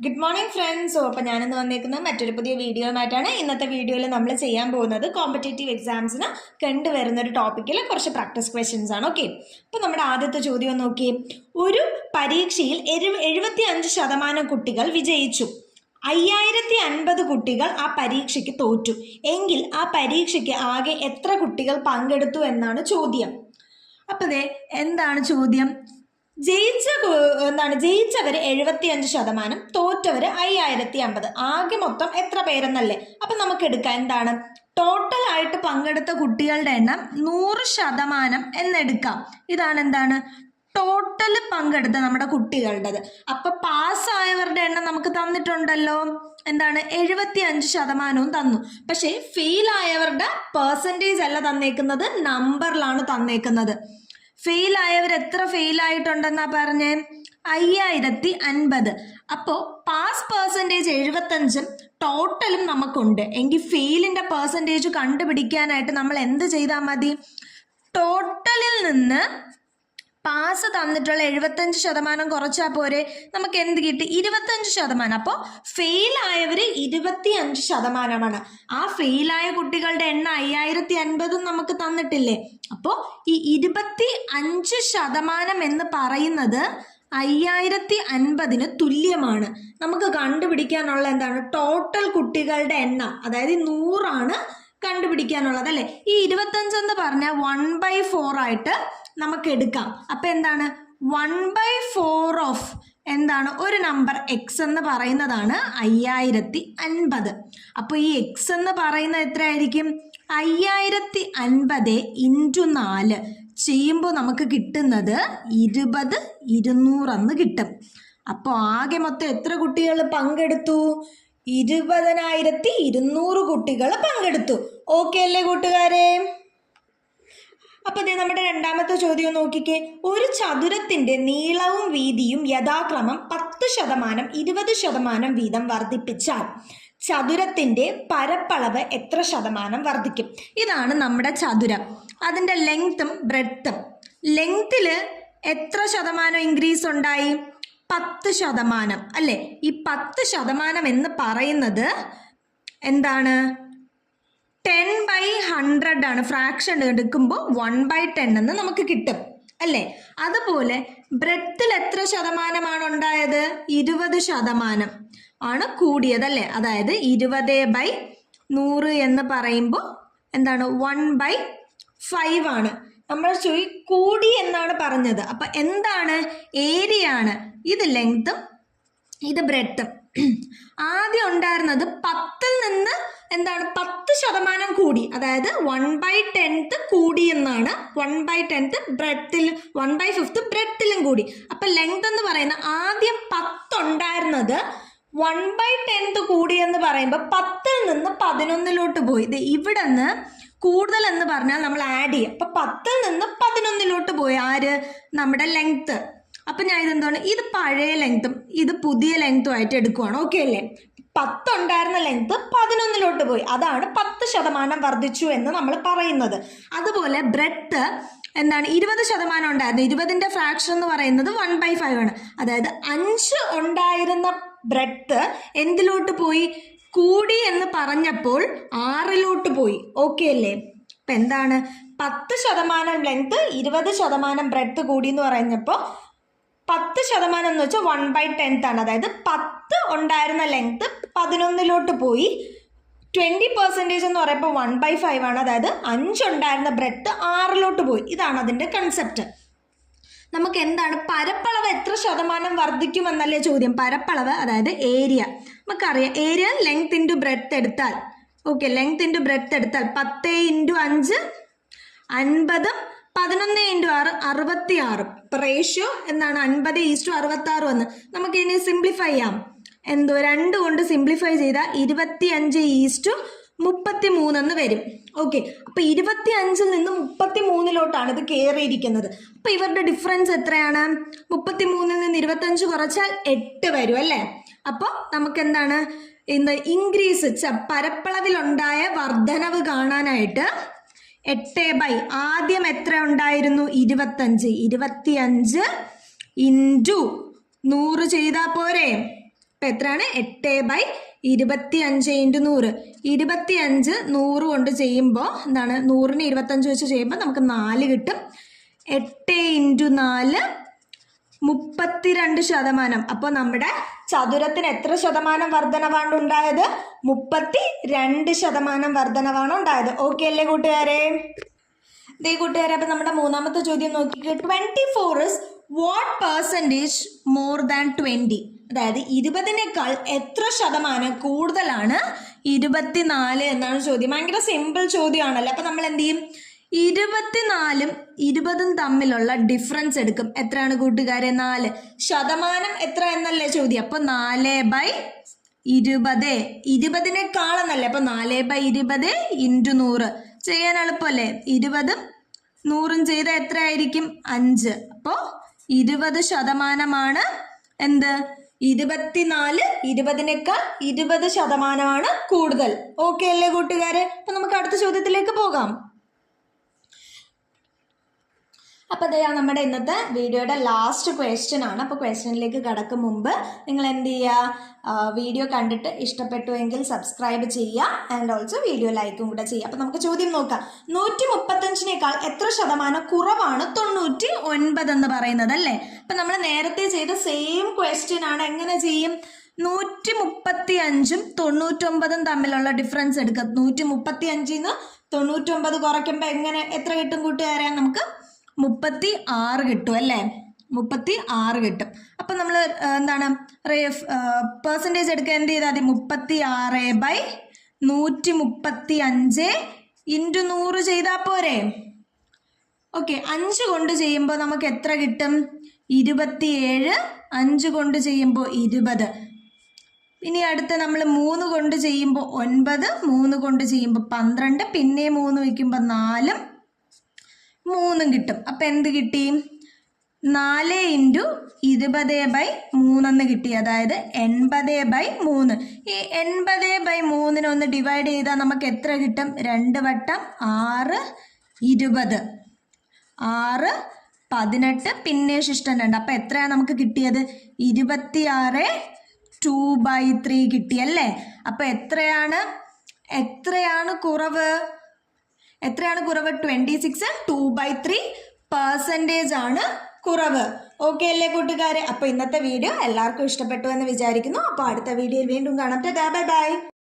Good morning friends. അപ്പോൾ ഞാനിന്ന് വന്നേക്കുന്നത് മറ്റൊരു പുതിയ വീഡിയോയുമായിട്ടാണ്. ഇന്നത്തെ വീഡിയോയിൽ നമ്മൾ ചെയ്യാൻ പോകുന്നത് കോമ്പറ്റേറ്റീവ് എക്സാംസിന് കണ്ടുവരുന്ന ഒരു ടോപ്പിക്കിൽ കുറച്ച് പ്രാക്ടീസ് ക്വസ്റ്റ്യൻസ് ആണ്. ഓക്കെ, അപ്പോൾ നമ്മുടെ ആദ്യത്തെ ചോദ്യം നോക്കി. ഒരു പരീക്ഷയിൽ 75% കുട്ടികൾ വിജയിച്ചു, 5050 കുട്ടികൾ ആ പരീക്ഷയ്ക്ക് തോറ്റു എങ്കിൽ ആ പരീക്ഷയ്ക്ക് ആകെ എത്ര കുട്ടികൾ പങ്കെടുത്തു എന്നാണ് ചോദ്യം. അപ്പോൾ എന്താണ് ചോദ്യം? ജയിച്ചവര് 75%, തോറ്റവര് 5050, ആകെ മൊത്തം എത്ര പേരെന്നല്ലേ. അപ്പൊ നമുക്ക് എടുക്കാം എന്താണ് ടോട്ടൽ ആയിട്ട് പങ്കെടുത്ത കുട്ടികളുടെ എണ്ണം 100% എന്നെടുക്കാം. ഇതാണ് എന്താണ് ടോട്ടൽ പങ്കെടുത്ത നമ്മുടെ കുട്ടികളുടേത്. അപ്പൊ പാസ്സായവരുടെ എണ്ണം നമുക്ക് തന്നിട്ടുണ്ടല്ലോ, എന്താണ് 75% തന്നു. പക്ഷെ ഫെയിൽ ആയവരുടെ പെർസെൻറ്റേജ് അല്ല തന്നേക്കുന്നത്, നമ്പറിലാണ് തന്നേക്കുന്നത്. ഫെയിൽ ആയവർ എത്ര ഫെയിൽ ആയിട്ടുണ്ടെന്നാ പറഞ്ഞേ? 5050. അപ്പോൾ പാസ് പെർസെൻറ്റേജ് 75, ടോട്ടലും നമുക്കുണ്ട്. എങ്കിൽ ഫെയിലിൻ്റെ പെർസെൻറ്റേജ് കണ്ടുപിടിക്കാനായിട്ട് നമ്മൾ എന്ത് ചെയ്താൽ മതി? ടോട്ടലിൽ നിന്ന് പാസ് തന്നിട്ടുള്ള 75% കുറച്ചാൽ പോരെ. നമുക്ക് എന്ത് കിട്ടി? 25%. അപ്പോൾ ഫെയിൽ ആയവർ 25%. ആ ഫെയിലായ കുട്ടികളുടെ എണ്ണം 5050 നമുക്ക് തന്നിട്ടില്ലേ. അപ്പോൾ ഈ 25% എന്ന് പറയുന്നത് 5050 തുല്യമാണ്. നമുക്ക് കണ്ടുപിടിക്കാനുള്ള എന്താണ് ടോട്ടൽ കുട്ടികളുടെ എണ്ണം, അതായത് 100 കണ്ടുപിടിക്കാനുള്ളത് അല്ലേ. ഈ 25 എന്ന് പറഞ്ഞാൽ 1/4 ആയിട്ട് നമുക്ക് എടുക്കാം. അപ്പൊ എന്താണ് 1/4 ഓഫ് എന്താണ് ഒരു നമ്പർ എക്സ് എന്ന് പറയുന്നതാണ് 5050. അപ്പോൾ ഈ എക്സ് എന്ന് പറയുന്നത് എത്രയായിരിക്കും? 5050 × 4 ചെയ്യുമ്പോൾ നമുക്ക് കിട്ടുന്നത് 20/200 എന്ന് കിട്ടും. അപ്പോൾ ആകെ മൊത്തം എത്ര കുട്ടികൾ പങ്കെടുത്തു? 20,200 കുട്ടികൾ പങ്കെടുത്തു. ഓക്കെ അല്ലേ കൂട്ടുകാരെ? അപ്പൊ നമ്മുടെ രണ്ടാമത്തെ ചോദ്യം നോക്കിക്കേ. ഒരു ചതുരത്തിന്റെ നീളവും വീതിയും യഥാക്രമം 10%, 20% വീതം വർദ്ധിപ്പിച്ചാൽ ചതുരത്തിന്റെ പരപ്പളവ് എത്ര ശതമാനം വർദ്ധിക്കും? ഇതാണ് നമ്മുടെ ചതുരം. അതിന്റെ ലെങ്ത്തും ബ്രെഡ്ത്തും. ലെങ്ത്തില് എത്ര ശതമാനം ഇൻക്രീസ് ഉണ്ടായി? 10% അല്ലേ. ഈ 10% എന്ന് പറയുന്നത് എന്താണ്? 10/100 ആണ്. ഫ്രാക്ഷൻ എടുക്കുമ്പോൾ 1/10 എന്ന് നമുക്ക് കിട്ടും അല്ലേ. അതുപോലെ ബ്രെഡ്ത്തിൽ എത്ര ശതമാനമാണ് ഉണ്ടായത്? 20% ആണ് കൂടിയത് അല്ലേ. അതായത് 20/100 എന്ന് പറയുമ്പോൾ എന്താണ് 1/5 ആണ്. നമ്മൾ കൂടി എന്നാണ് പറഞ്ഞത്. അപ്പൊ എന്താണ്? ഏരിയ ആണ്. ഇത് ലെങ്ത്തും ഇത് ബ്രെഡ്ത്തും. ആദ്യം ഉണ്ടായിരുന്നത് 10ൽ നിന്ന് എന്താണ് 10% കൂടി, അതായത് 1/10 കൂടി എന്നാണ്. 1/10 ബ്രെഡ്ത്തിൽ, 1/5 ബ്രെഡ്ത്തിലും കൂടി. അപ്പൊ ലെങ്ത് എന്ന് പറയുന്ന ആദ്യം 10 ഉണ്ടായിരുന്നത് 1/10 കൂടി എന്ന് പറയുമ്പോൾ 10ൽ നിന്ന് 11ലോട്ട് പോയി. ഇത് ഇവിടെ നിന്ന് കൂടുതൽ എന്ന് പറഞ്ഞാൽ നമ്മൾ ആഡ് ചെയ്യും. അപ്പൊ 10ൽ നിന്ന് 11ലോട്ട് പോയി ആര്? നമ്മുടെ ലെങ്ത്. അപ്പൊ ഞാൻ ഇതെന്താണ്, ഇത് പഴയ ലെങ്ത്തും ഇത് പുതിയ ലെങ്ത്തും ആയിട്ട് എടുക്കുവാണ്. ഓക്കെ അല്ലേ. 10 ഉണ്ടായിരുന്ന ലെങ്ത് 11ലോട്ട് പോയി. അതാണ് 10% വർദ്ധിച്ചു എന്ന് നമ്മൾ പറയുന്നത്. അതുപോലെ ബ്രെഡ്ത്ത് എന്താണ് 20% ഉണ്ടായിരുന്നു. 20ന്റെ ഫ്രാക്ഷൻ എന്ന് പറയുന്നത് 1/5 ആണ്. അതായത് 5 ഉണ്ടായിരുന്ന ബ്രെഡ്ത്ത് എന്തിലോട്ട് പോയി? കൂടി എന്ന് പറഞ്ഞപ്പോൾ 6ലോട്ട് പോയി. ഓക്കെ അല്ലേ. അപ്പൊ എന്താണ് 10% ലെങ്ത് 20% ബ്രെഡ്ത്ത് കൂടി എന്ന് പറഞ്ഞപ്പോൾ 10% എന്ന് വെച്ചാൽ 1/10 ആണ്. അതായത് 10 ഉണ്ടായിരുന്ന ലെങ്ത് 11ലോട്ട് പോയി. 20% എന്ന് പറയുമ്പോൾ 1/5 ആണ്. അതായത് 5 ഉണ്ടായിരുന്ന ബ്രെഡ്ത്ത് 6ലോട്ട് പോയി. ഇതാണ് അതിന്റെ കൺസെപ്റ്റ്. നമുക്ക് എന്താണ് പരപ്പളവ് എത്ര ശതമാനം വർദ്ധിക്കുമെന്നല്ലേ ചോദ്യം. പരപ്പളവ് അതായത് ഏരിയ നമുക്കറിയാം. ഏരിയ ലെങ്ത് ഇൻറ്റു ബ്രെഡ്ത്ത് എടുത്താൽ, ഓക്കെ, ലെങ്ത് ഇൻറ്റു ബ്രെഡ്ത്ത് എടുത്താൽ 10 × 5 50, 11 × 6 66. റേഷ്യോ എന്താണ് 50:66 വന്ന് നമുക്ക് ഇനി സിംപ്ലിഫൈ ചെയ്യാം. 2 കൊണ്ട് സിംപ്ലിഫൈ ചെയ്താൽ 25:33 എന്ന് വരും. ഓക്കെ, അപ്പൊ 25ൽ നിന്ന് 33ലോട്ടാണ് ഇത് കയറിയിരിക്കുന്നത്. അപ്പൊ ഇവരുടെ ഡിഫറൻസ് എത്രയാണ്? 33ൽ നിന്ന് 25 കുറച്ചാൽ 8 വരും അല്ലേ. അപ്പൊ നമുക്ക് എന്താണ് ഇൻക്രീസ് പരപ്പളവിലുണ്ടായ വർധനവ് കാണാനായിട്ട് 8/, ആദ്യം എത്ര ഉണ്ടായിരുന്നു? 25 × 100 ചെയ്താൽ പോരെ. അപ്പം എത്രയാണ് 8/25 × 100. 25 100 കൊണ്ട് ചെയ്യുമ്പോൾ എന്താണ് 100ന് 25 വെച്ച് ചെയ്യുമ്പോൾ നമുക്ക് 4 കിട്ടും. 8 × 4 32%. അപ്പോൾ നമ്മുടെ ചതുരത്തിന് എത്ര ശതമാനം വർധനവാണ് ഉണ്ടായത്? 32% വർധനവാണ് ഉണ്ടായത്. ഓക്കെ അല്ലേ കൂട്ടുകാരെ? ഇതേ കൂട്ടുകാരെ, അപ്പം നമ്മുടെ മൂന്നാമത്തെ ചോദ്യം നോക്കിക്കോ. 24 is what percentage more than 20? അതായത് 20നേക്കാൾ എത്ര ശതമാനം കൂടുതലാണ് 24 എന്നാണ് ചോദ്യം. ഭയങ്കര സിമ്പിൾ ചോദ്യമാണല്ലോ. അപ്പം നമ്മൾ എന്ത് ചെയ്യും? 24ഉം 20ഉം തമ്മിലുള്ള ഡിഫറൻസ് എടുക്കും. എത്രയാണ് കൂട്ടുകാരെ? 4. ശതമാനം എത്ര എന്നല്ലേ ചോദ്യം. അപ്പം 4/20. 20നേക്കാളെന്നല്ലേ. അപ്പം 4/20 × 100 ചെയ്യാൻ എളുപ്പമല്ലേ? 20ഉം 100ഉം ചെയ്താൽ എത്ര ആയിരിക്കും? 5. അപ്പോൾ 20% എന്ത്? 24 20നേക്കാൾ 20% കൂടുതൽ. ഓക്കെ അല്ലേ കൂട്ടുകാരെ? അപ്പൊ നമുക്ക് അടുത്ത ചോദ്യത്തിലേക്ക് പോകാം. അപ്പോൾ അതെ നമ്മുടെ ഇന്നത്തെ വീഡിയോയുടെ ലാസ്റ്റ് ക്വസ്റ്റ്യൻ ആണ്. അപ്പോൾ ക്വസ്റ്റ്യനിലേക്ക് കടക്കും മുമ്പ് നിങ്ങൾ എന്ത് ചെയ്യുക? വീഡിയോ കണ്ടിട്ട് ഇഷ്ടപ്പെട്ടുവെങ്കിൽ സബ്സ്ക്രൈബ് ചെയ്യുക ആൻഡ് ഓൾസോ വീഡിയോ ലൈക്കും കൂടെ ചെയ്യുക. അപ്പോൾ നമുക്ക് ചോദ്യം നോക്കാം. 135നേക്കാൾ എത്ര ശതമാനം കുറവാണ് 99 എന്ന് പറയുന്നത് അല്ലേ? അപ്പം നമ്മൾ നേരത്തെ ചെയ്ത സെയിം ക്വസ്റ്റ്യൻ ആണ്. എങ്ങനെ ചെയ്യും? 135ഉം 99ഉം തമ്മിലുള്ള ഡിഫറൻസ് എടുക്കുക. 135ന്ന് 99 കുറയ്ക്കുമ്പോൾ എത്ര കിട്ടും കൂട്ടുകാരെ? നമുക്ക് 36 കിട്ടും അല്ലേ? 36 കിട്ടും. അപ്പം നമ്മൾ എന്താണ് പെർസെൻറ്റേജ് എടുക്കുക? എന്ത് ചെയ്താൽ മതി? 36/135 × 100 ചെയ്താൽ പോരെ? ഓക്കെ, 5 കൊണ്ട് ചെയ്യുമ്പോൾ നമുക്ക് എത്ര കിട്ടും? 27. 5 കൊണ്ട് ചെയ്യുമ്പോൾ 20. ഇനി അടുത്ത നമ്മൾ 3 കൊണ്ട് ചെയ്യുമ്പോൾ 9. 3 കൊണ്ട് ചെയ്യുമ്പോൾ 12. പിന്നെ 3 വയ്ക്കുമ്പോൾ 4 3 കിട്ടും. അപ്പം എന്ത് കിട്ടി? 4 × 20/3 എന്ന് കിട്ടി. അതായത് 80/3. ഈ 80/3 ഒന്ന് ഡിവൈഡ് ചെയ്താൽ നമുക്ക് എത്ര കിട്ടും? 2 വട്ടം 6 20. 6 18 പിന്നെ ശിഷ്ടം 2. അപ്പം എത്രയാണ് നമുക്ക് കിട്ടിയത്? 26 2/3 കിട്ടിയല്ലേ? അപ്പം എത്രയാണ് കുറവ്? 26 2/3% ആണ് കുറവ്. ഓക്കെ അല്ലേ കൂട്ടുകാരെ? അപ്പോൾ ഇന്നത്തെ വീഡിയോ എല്ലാവർക്കും ഇഷ്ടപ്പെട്ടു എന്ന് വിചാരിക്കുന്നു. അപ്പോൾ അടുത്ത വീഡിയോയിൽ വീണ്ടും കാണാം. Bye bye.